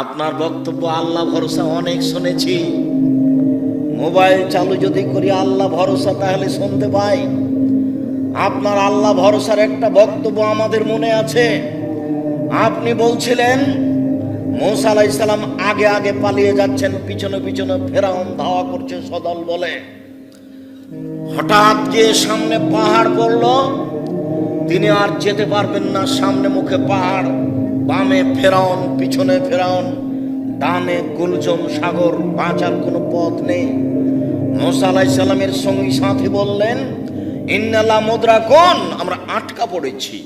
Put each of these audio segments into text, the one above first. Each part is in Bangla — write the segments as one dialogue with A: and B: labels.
A: আপনার বক্তব্য আল্লাহ ভরসা অনেক শুনেছি। মোবাইল চালু যদি করি আল্লাহ ভরসা, তাহলে শুনতে পাই। আপনার আল্লাহ ভরসার একটা বক্তব্য আমাদের মনে আছে। আপনি বলছিলেন মূসা আলাইহিস সালাম আগে আগে পালিয়ে যাচ্ছেন, পিছনে পিছনে ফেরাউন ধাওয়া করছে সদল বলে। হঠাৎ গিয়ে সামনে পাহাড় পড়ল, তিনি আর যেতে পারবেন না। সামনে মুখে পাহাড়, বামে ফেরাউন, পিছনে ফেরাউন, ডানে গুলজম সাগর, বাঁচার কোনো পথ নেই। মূসা আলাইহিস সালামের সঙ্গী সাথী বললেন, ইন্নাল্লাহ মুদরাকুন, আমরা আটকা পড়েছি,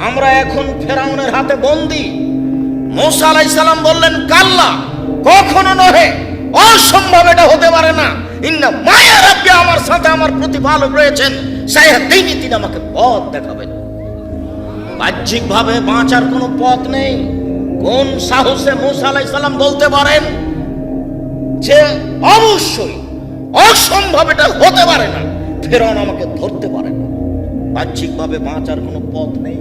A: আমরা এখন ফেরাউনের হাতে বন্দী। মূসা আলাইহিস সালাম বললেন, কাল্লা, কখনো নহে, অসম্ভব, এটা হতে পারে না। ইন্না মায়া রাব্বি, আমার সাথে আমার প্রতিপালক রয়েছেন, সাইয়াহদিনি, তিনি আমাকে পথ দেখাবেন। বাহ্যিকভাবে বাঁচার কোনো পথ নেই। কোন সাহসে মূসা আলাইহিস সালাম বলতে পারেন যে অবশ্যই অসম্ভব, এটা হতে পারে না, ফেরাউন আমাকে ধরতে পারে না? বাহ্যিকভাবে বাঁচার কোনো পথ নেই।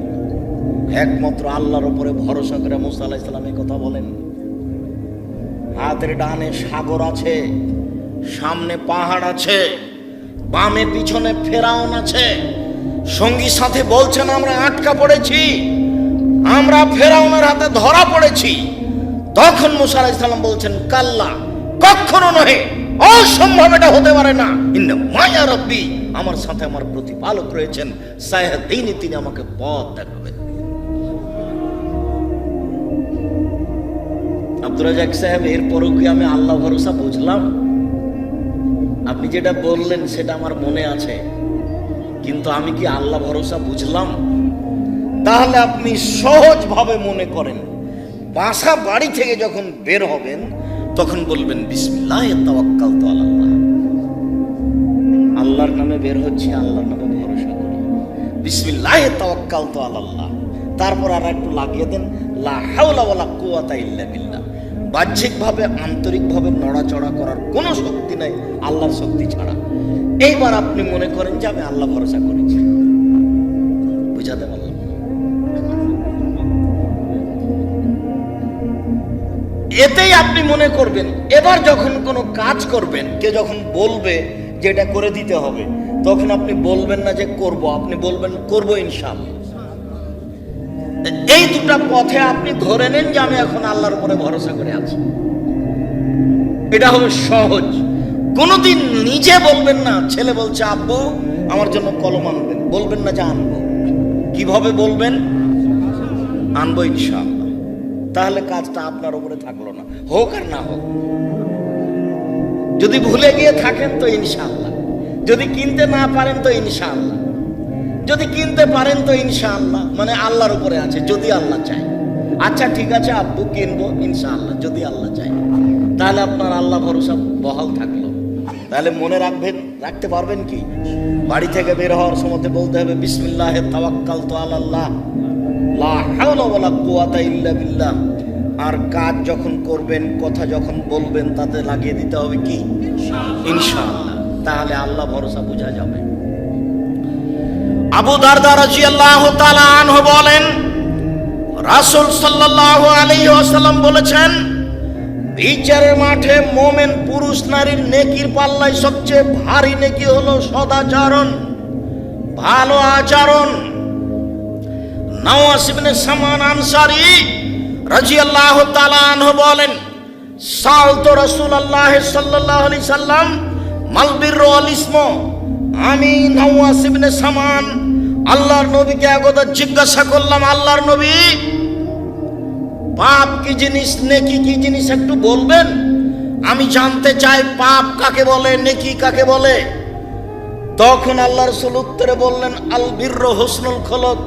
A: একমাত্র আল্লাহর উপরে ভরসা করে মূসা আলাইহিস সালাম এই কথা বলেন। হাতের ডানে সাগর আছে, সামনে পাহাড় আছে, বামে পিছনে ফেরাউন আছে। সঙ্গী সাথে বলছেন, আমরা আটকা পড়েছি, আমরা ফেরাউনের হাতে ধরা পড়েছি। তখন মূসা আলাইহিস সালাম বলছেন, কাল্লা, কখনো নহে, অসম্ভব, এটা হতে পারে না। ইন্না মায়া রাব্বি, আমার সাথে আমার প্রতিপালক রয়েছেন, সাইয়াহদিনি, তিনি আমাকে পথ দেখাবেন। আব্দুর রাজ্জাক সাহেব, এরপরও কি আমি আল্লাহ ভরসা বুঝলাম? আপনি যেটা বললেন সেটা আমার মনে আছে, কিন্তু আমি কি আল্লাহ ভরসা বুঝলাম? তাহলে আপনি সহজভাবে মনে করেন, বাসা বাড়ি থেকে যখন বের হবেন তখন বলবেন, বিসমিল্লাহি তাওয়াক্কালতু আলাল্লাহ, আল্লাহর নামে বের হচ্ছে, আল্লাহর নামে ভরসা করি, বিসমিল্লাহি তাওয়াক্কালতু আলাল্লাহ। তারপর আর একটু লাগিয়ে দেন, লা হাওলা ওয়ালা কুওয়াতা ইল্লা বিল্লাহ। বাহ্যিকভাবে আন্তরিকভাবে নড়াচড়া করার কোনো শক্তি নাই আল্লাহর শক্তি ছাড়া। এইবার আপনি মনে করেন যে আমি আল্লাহ ভরসা করেছি। বুঝাতে পারলাম? এতেই আপনি মনে করবেন, এবার যখন কোনো কাজ করবেন, কে যখন বলবে যে এটা করে দিতে হবে, তখন আপনি বলবেন না যে করব, আপনি বলবেন করব ইনশাআল্লাহ। এই দুটা পথে আপনি ধরে নেন যে আমি এখন আল্লাহর উপরে ভরসা করে আছি। এটা হবে সহজ। কোনোদিন নিজে বলবেন না, ছেলে বলছে আব্বু আমার জন্য কলম আনবেন, বলবেন না যে আনবো। কিভাবে বলবেন? আনবো ইনশাআল্লাহ। তাহলে কাজটা আপনার উপরে থাকলো না, হোক আর না হোক। যদি ভুলে গিয়ে থাকেন তো ইনশাআল্লাহ, যদি কিনতে না পারেন তো ইনশাআল্লাহ, যদি কিনতে পারেন তো ইনশাআল্লাহ, মানে আল্লাহর উপরে আছে, যদি আল্লাহ চায়। আচ্ছা ঠিক আছে আব্বু, কিনবো ইনশাআল্লাহ, যদি আল্লাহ চায়। তাহলে আপনার আল্লাহ ভরসা বহাল থাকলো। তাহলে মনে রাখবেন, রাখতে পারবেন কি? বাড়ি থেকে বের হওয়ার সময় বলতে হবে, বিসমিল্লাহি তাওয়াক্কালতু আলাল্লাহ, লা হাওলা ওয়ালা কুওয়াতা ইল্লা বিল্লাহ। আর কাজ যখন করবেন, কথা যখন বলবেন, তাতে লাগিয়ে দিতে হবে কি? ইনশাআল্লাহ। তাহলে আল্লাহ ভরসা বোঝা যাবে। আবু দারদা রাদিয়াল্লাহু তাআলা আনহু বলেন, রাসূল সাল্লাল্লাহু আলাইহি ওয়াসাল্লাম বলেছেন, বিচারের মাঠে মুমিন পুরুষ নারীর নেকির পাল্লায় সবচেয়ে ভারী নেকি হলো সদাচরণ, ভালো আচরণ। নওয়াস ইবনে সামান আনসারী রাদিয়াল্লাহু তাআলা আনহু বলেন, সালতু রাসূলুল্লাহ সাল্লাল্লাহু আলাইহি সাল্লাম মাল বিররু ওয়াল ইসমু। আমি নওয়াস ইবনে সামান আল্লাহর নবীকে একদা জিজ্ঞাসা করলাম, আল্লাহর নবী, পাপ কি জিনিস, নেকি কি জিনিস, একটু বলবেন? আমি জানতে চাই পাপ কাকে বলে, নেকি কাকে বলে। তখন আল্লাহ রাসূল উত্তরে বললেন, আল বিররু হুসনুল খুলুক,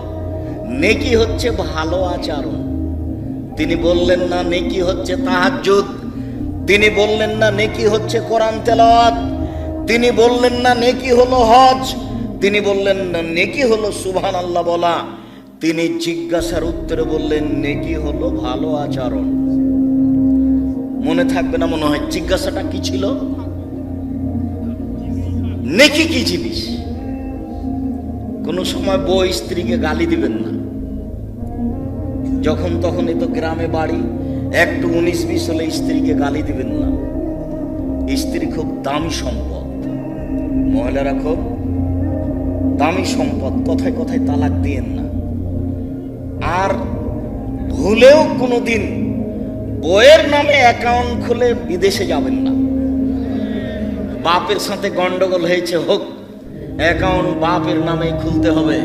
A: নেকি হচ্ছে ভালো আচরণ। তিনি বললেন না নেকি হচ্ছে তাহাজ্জুদ, তিনি বললেন না নেকি হচ্ছে কোরআন তেলাওয়াত, তিনি বললেন না নেকি হলো হজ, তিনি বললেন না নেকি হলো সুবহানাল্লাহ বলা। তিনি জিজ্ঞাসার উত্তরে বললেন নেকি হলো ভালো আচরণ। মনে থাকবে না মনে হয়? জিজ্ঞাসাটা কি ছিল? নেকি কি জিনিস? কোনো সময় বউ স্ত্রীকে গালি দিবেন না, যখন তখন। এ তো গ্রামে বাড়ি, একটু 19-20 হলে স্ত্রীকে গালি দিবেন না। স্ত্রী খুব দামি সম্পদ, মহিলারা খুব দামি সম্পদ, কথায় কথায় তালাক দিয়েন না। আর ভুলেও কোনোদিন বইয়ের নামে অ্যাকাউন্ট খুলে বিদেশে যাবেন না। বাপের সাথে গন্ডগোল হয়েছে হোক, অ্যাকাউন্ট বাপের নামে খুলতে হবে।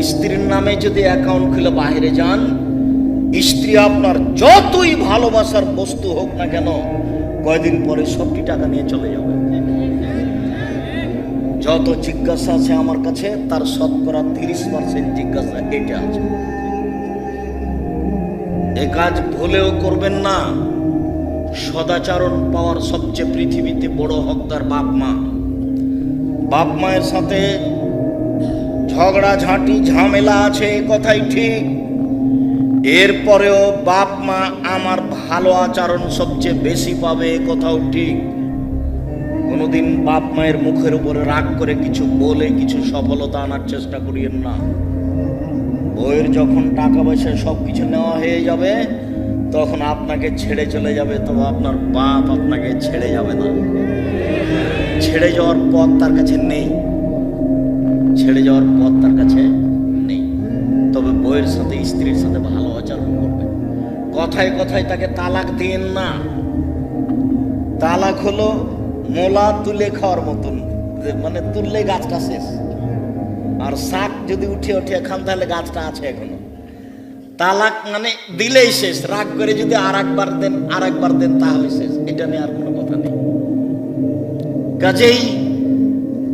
A: স্ত্রীর নামে যদি অ্যাকাউন্ট খুলে বাইরে যান, স্ত্রী আপনার যতই ভালোবাসার বস্তু হোক না কেন, কয়দিন পরে সবটি টাকা নিয়ে চলে যাবে। যত জিজ্ঞাসা আছে আমার কাছে, তার শতকরা 30% জিজ্ঞাসা এটা আছে। এ কাজ ভুলেও করবেন না। সদাচরণ পাওয়ার সবচেয়ে পৃথিবীতে বড় হকদার বাপ মা। বাপ মায়ের সাথে ঝগড়া ঝাঁটি ঝামেলা আছে, কথাই ঠিক। এরপরেও বাপ মা আমার ভালো আচরণ সবচেয়ে বেশি পাবে, কথাও ঠিক। কোনোদিন বাপ মায়ের মুখের উপরে রাগ করে কিছু বলে কিছু সফলতা আনার চেষ্টা করিয়েন না। বইয়ের যখন টাকা পয়সা সবকিছু নেওয়া হয়ে যাবে, তখন আপনাকে ছেড়ে চলে যাবে, তবে আপনার বাপ আপনাকে ছেড়ে যাবে না। ছেড়ে যাওয়ার পথ তার কাছে নেই, ছেড়ে যাওয়ার পথ তার কাছে নেই। তবে বইয়ের সাথে স্ত্রীর সাথে ভালো আচরণ করবে। কথায় কথায় তাকে তালাক দিন না। তালাক হলো মোলা তুলে খাওয়ার মতন, মানে তুললে গাছটা শেষ। আর শাক যদি উঠে উঠে খান তাহলে গাছটা আছে এখনো। তালাক মানে দিলেই শেষ। রাগ করে যদি আর একবার দেন তাহলে শেষ। এটা নিয়ে আর কোনো কথা নেই। কাজেই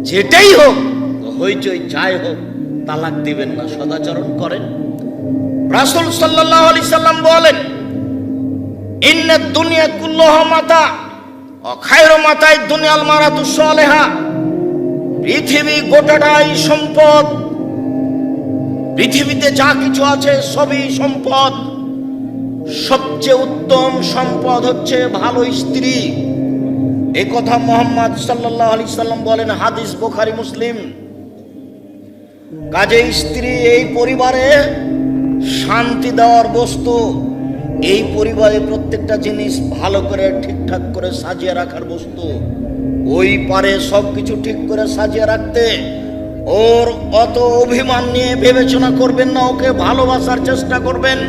A: যেটাই হোক, হইচই যাই হোক, তালাক দিবেন না, সদাচরণ করেন। রাসূল সাল্লাল্লাহু আলাইহি সাল্লাম বলেন, ইন্নাদ দুনিয়া কুল্লুহা মাতা ওয়া খায়রু মাতাই দুনিয়াল মারাতু সালেহা। পৃথিবী গোটাটাই সম্পদ। পৃথিবীতে যা কিছু আছে সবই সম্পদ। সবচেয়ে উত্তম সম্পদ হচ্ছে ভালো স্ত্রী। এই কথা মুহাম্মদ সাল্লাল্লাহু আলাইহি সাল্লাম বলেন, হাদিস বুখারী মুসলিম। কাজে স্ত্রী এই পরিবারে শান্তি দেওয়ার বস্তু। এই পরিবারে প্রত্যেকটা জিনিস ভালো করে ঠিকঠাক করে সাজিয়ে রাখার বস্তু। ওই পারে সবকিছু ঠিক করে সাজিয়ে রাখতে। ওর অত অভিমান নিয়ে বিবেচনা করবেন না, ওকে ভালোবাসার চেষ্টা করবেন।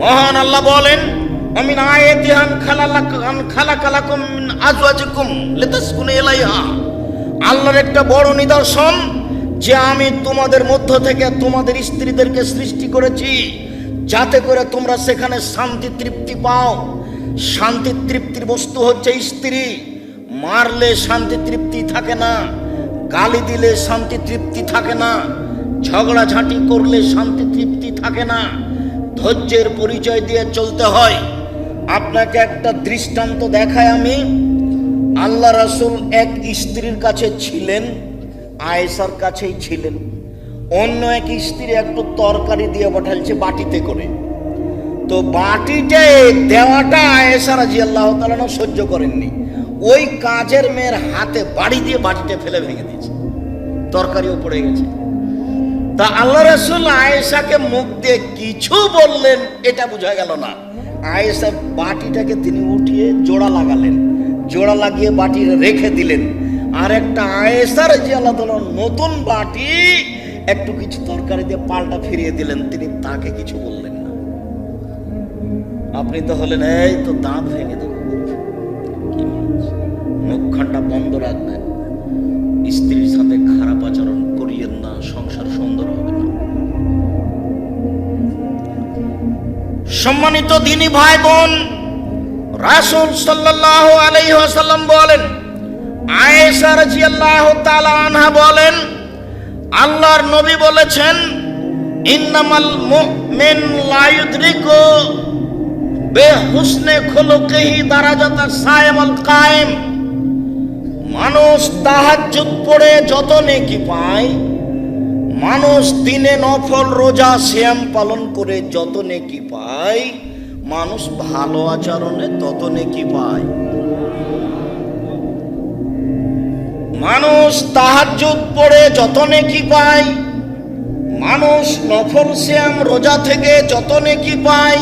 A: মহান আল্লাহ বলেন, আমিন আয়াতিহান খালাকালাকুম মিন আজওয়াজিকুম লিতাসকুনু ইলাইহা। আল্লাহর একটা বড় নিদর্শন যে আমি তোমাদের মধ্য থেকে তোমাদের স্ত্রীদেরকে সৃষ্টি করেছি, যাতে করে তোমরা সেখানে শান্তি তৃপ্তি পাও। শান্তি তৃপ্তির বস্তু হচ্ছে স্ত্রী। মারলে শান্তি তৃপ্তি থাকে না, গালি দিলে শান্তি তৃপ্তি থাকে না, ঝগড়া ঝাঁটি করলে শান্তি তৃপ্তি থাকে না। ধৈর্যের পরিচয় দিয়ে চলতে হয়। আপনাকে একটা দৃষ্টান্ত দেখায় আমি। আল্লাহ রাসূল এক স্ত্রীর কাছে ছিলেন, আয়েশার কাছেই ছিলেন। অন্য এক স্ত্রী একটু তরকারি দিয়ে পাঠালছে বাটিতে করে। তো বাটিতে দেওয়াটা আয়েশা রাদিয়াল্লাহু তাআলা সহ্য করেননি। ওই কাজের মেয়ের হাতে বাড়ি দিয়ে বাটিতে ফেলে ভেঙে দিয়েছে, তরকারিও পড়ে গেছে। তা আল্লাহ রাসূল আয়েশাকে মুখ দিয়ে কিছু বললেন, এটা বোঝা গেল না। আয়েশা বাটিটাকে তিনি উঠিয়ে জোড়া লাগালেন, জোড়া লাগিয়ে বাটি রেখে দিলেন। আর একটা আয়েশা রাদিয়াল্লাহু তাআলা নতুন বাটি একটু কিছু তরকারি দিয়ে পাল্টা ফিরিয়ে দিলেন, তিনি তাকে কিছু বললেন না। আপনি তো হলেন এই তো দাঁত ভেঙে দেব, মুখখানটা বন্ধ রাখবেন। স্ত্রীর সাথে খারাপ আচরণ করিয়েন না, সংসার সুন্দর হবে না। সম্মানিত দিনী ভাই বোন, রাসূল সাল্লাল্লাহু আলাইহি ওয়াসাল্লাম বলেন, আয়েশা রাদিয়াল্লাহু তাআলা আনহা বলেন, আল্লাহর নবী বলেছেন, ইন্নামাল মুমিন লা ইউদরিকু বিহুসনি খুলুকিহি দারাজাতাস সাইমুল কায়েম। মানুষ তাহাজ্জুদ পড়ে যত নেকি পায়, মানুষ দিনে নফল রোজা সিয়াম পালন করে যত নেকি পায়, মানুষ ভালো আচরণে তত নেকি পায়। মানুষ তাহাজ্জুদ পড়ে যত নেকি পায়, মানুষ নফল সিয়াম রোজা থেকে যত নেকি পায়,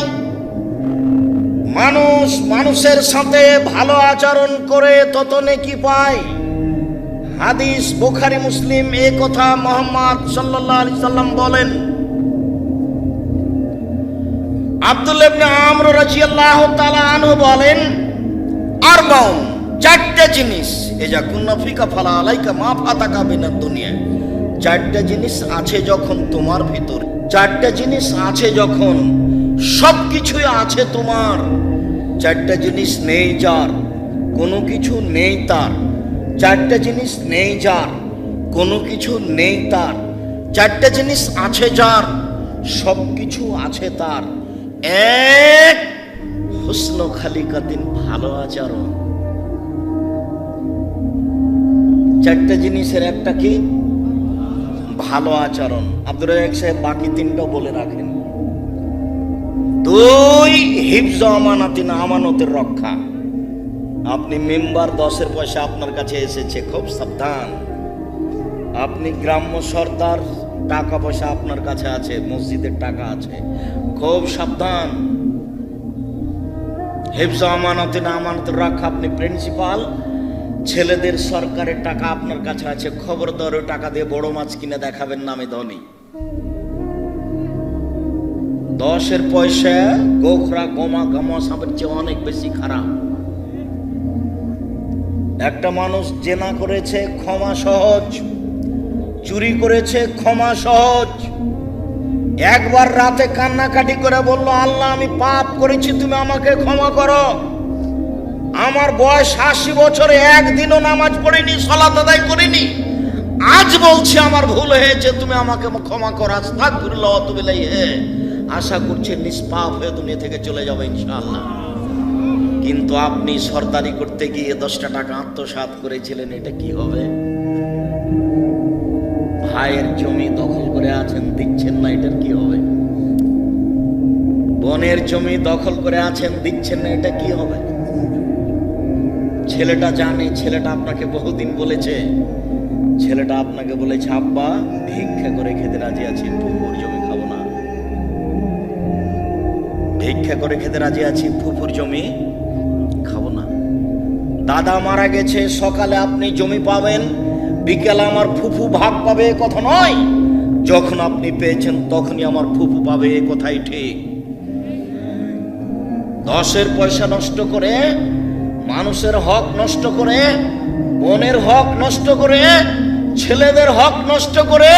A: মানুষ মানুষের সাথে ভালো আচরণ করে তত নেকি পায়। হাদিস বুখারী মুসলিম, এই কথা মুহাম্মদ সাল্লাল্লাহু আলাইহি সাল্লাম বলেন। আব্দুল্লাহ ইবনে আমর রাদিয়াল্লাহু তাআলা আনহু বলেন, আরবাউন, চারটা জিনিস, এজা কুন্না ফিকা ফালা আলাইকা মা ফাতাকা মিনাদ দুনিয়া। চারটা জিনিস আছে যখন তোমার ভিতর, চারটা জিনিস আছে যখন সবকিছুই আছে তোমার, চারটা জিনিস নেই যার, কোনো কিছু নেই তার। চারটা জিনিস নেই যার, কোনো কিছু নেই তার। চারটা জিনিস আছে যার, সবকিছু আছে তার। এক, হুসনু খালিকাতিন, ভালো আচরণ। চারটা জিনিসের একটা কি? ভালো আচরণ। আব্দুর রাজ্জাক সাহেব বাকি তিনটা বলে রাখেন। দুই, হিফজ আমানাতিন, আমানতের রক্ষা। আপনি মেম্বার, 10-এর পয়সা আপনার কাছে এসেছে, খুব সাবধান। আপনি গ্রাম্য সর্দার, টাকা পয়সা আপনার কাছে আছে, মসজিদের টাকা আছে, খুব সাবধান। হিফজ আমানাতিন, আমানতের রক্ষা। আপনি প্রিন্সিপাল, ছেলেদের সরকারের টাকা আপনার কাছে আছে, খবরদার ওই টাকা দিয়ে বড় মাছ কিনে দেখাবেন না আমি ধনী। 10-এর পয়সা গোখরা, গোমা, গামা সাপের চেয়ে অনেক বেশি খারাপ। একটা মানুষ জেনা করেছে, ক্ষমা সহজ। চুরি করেছে, ক্ষমা সহজ। একবার রাতে কান্নাকাটি করে বলল, আল্লাহ আমি পাপ করেছি, তুমি আমাকে ক্ষমা করো। আমার বয়স 80 বছরে একদিনও নামাজ পড়িনি, সালাত আদায় করিনি, আজ বলছি আমার ভুল হয়েছে, তুমি আমাকে ক্ষমা করো। আস্তাগফিরুল্লাহ ওয়া আতুবু ইলাইহি। আশা করছি নিষ্পাপ হয়ে দুনিয়া থেকে চলে যাবে ইনশাআল্লাহ। কিন্তু আপনি সরদারি করতে গিয়ে 10টা টাকা আত্মসাৎ করেছিলেন, এটা কি হবে? ভাইয়ের জমি দখল করে আছেন, দিচ্ছেন না, এটার কি হবে? বোনের জমি দখল করে আছেন, দিচ্ছেন না, এটা কি হবে? ছেলেটা জানে, ছেলেটা আপনাকে বহুদিন বলেছে, ছেলেটা আপনাকে বলেছে, আব্বা ভিক্ষা করে খেতে রাজি আছি, ফুফুর জমি খাবো না। ভিক্ষা করে খেতে রাজি আছি, ফুফুর জমি খাবো না। দাদা মারা গেছে, সকালে আপনি জমি পাবেন, বিকেলে আমার ফুফু ভাগ পাবে, এ কথা নয়। যখন আপনি পেয়েছেন তখনই আমার ফুফু পাবে, এ কথাই ঠিক। 10-এর পয়সা নষ্ট করে, মানুষের হক নষ্ট করে, বোনের হক নষ্ট করে, ছেলেদের হক নষ্ট করে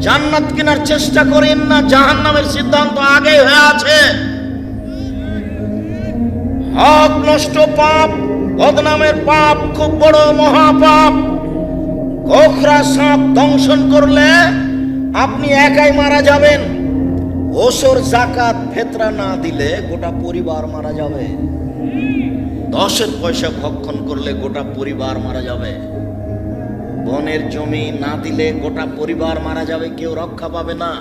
A: জান্নাত কেনার চেষ্টা করেন না। জাহান্নামের সিদ্ধান্ত আগে হয়ে আছে। হক নষ্ট পাপ, বদনামের পাপ, খুব বড় মহাপাপ। গোখরা সাপ দংশন করলে আপনি একাই মারা যাবেন। ওসর জাকাত ফেতরা না দিলে গোটা পরিবার মারা যাবে। 10-এর পয়সা ভক্ষণ করলে গোটা পরিবার মারা যাবে। বনের জমি না দিলে গোটা পরিবার মারা যাবে, কেউ রক্ষা পাবে না।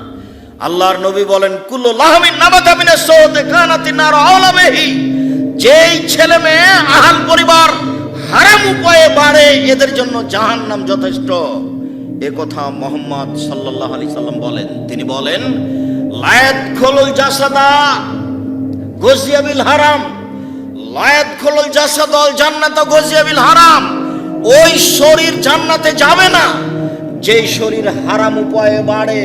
A: আল্লাহর নবী বলেন, কুল্লু লাহমিন নাবাতা মিনাস সাওতে কানাতিন নার আওলা বিহি। যেই ছেলে মেয়ে আহাল পরিবার হারাম উপায়ে বাড়ে, এদের জন্য জাহান্নাম যথেষ্ট। এ কথা মুহাম্মদ সাল্লাল্লাহু আলাইহি সাল্লাম বলেন। তিনি বলেন, লায়াত খোলুল জাসাদা গজিয়া বিল হারাম, লায়াত খোলুল জাসাদাল জান্নাত গজিয়া বিল হারাম। ওই শরীর জান্নাতে যাবে না যেই শরীর হারাম উপায়ে বাড়ে।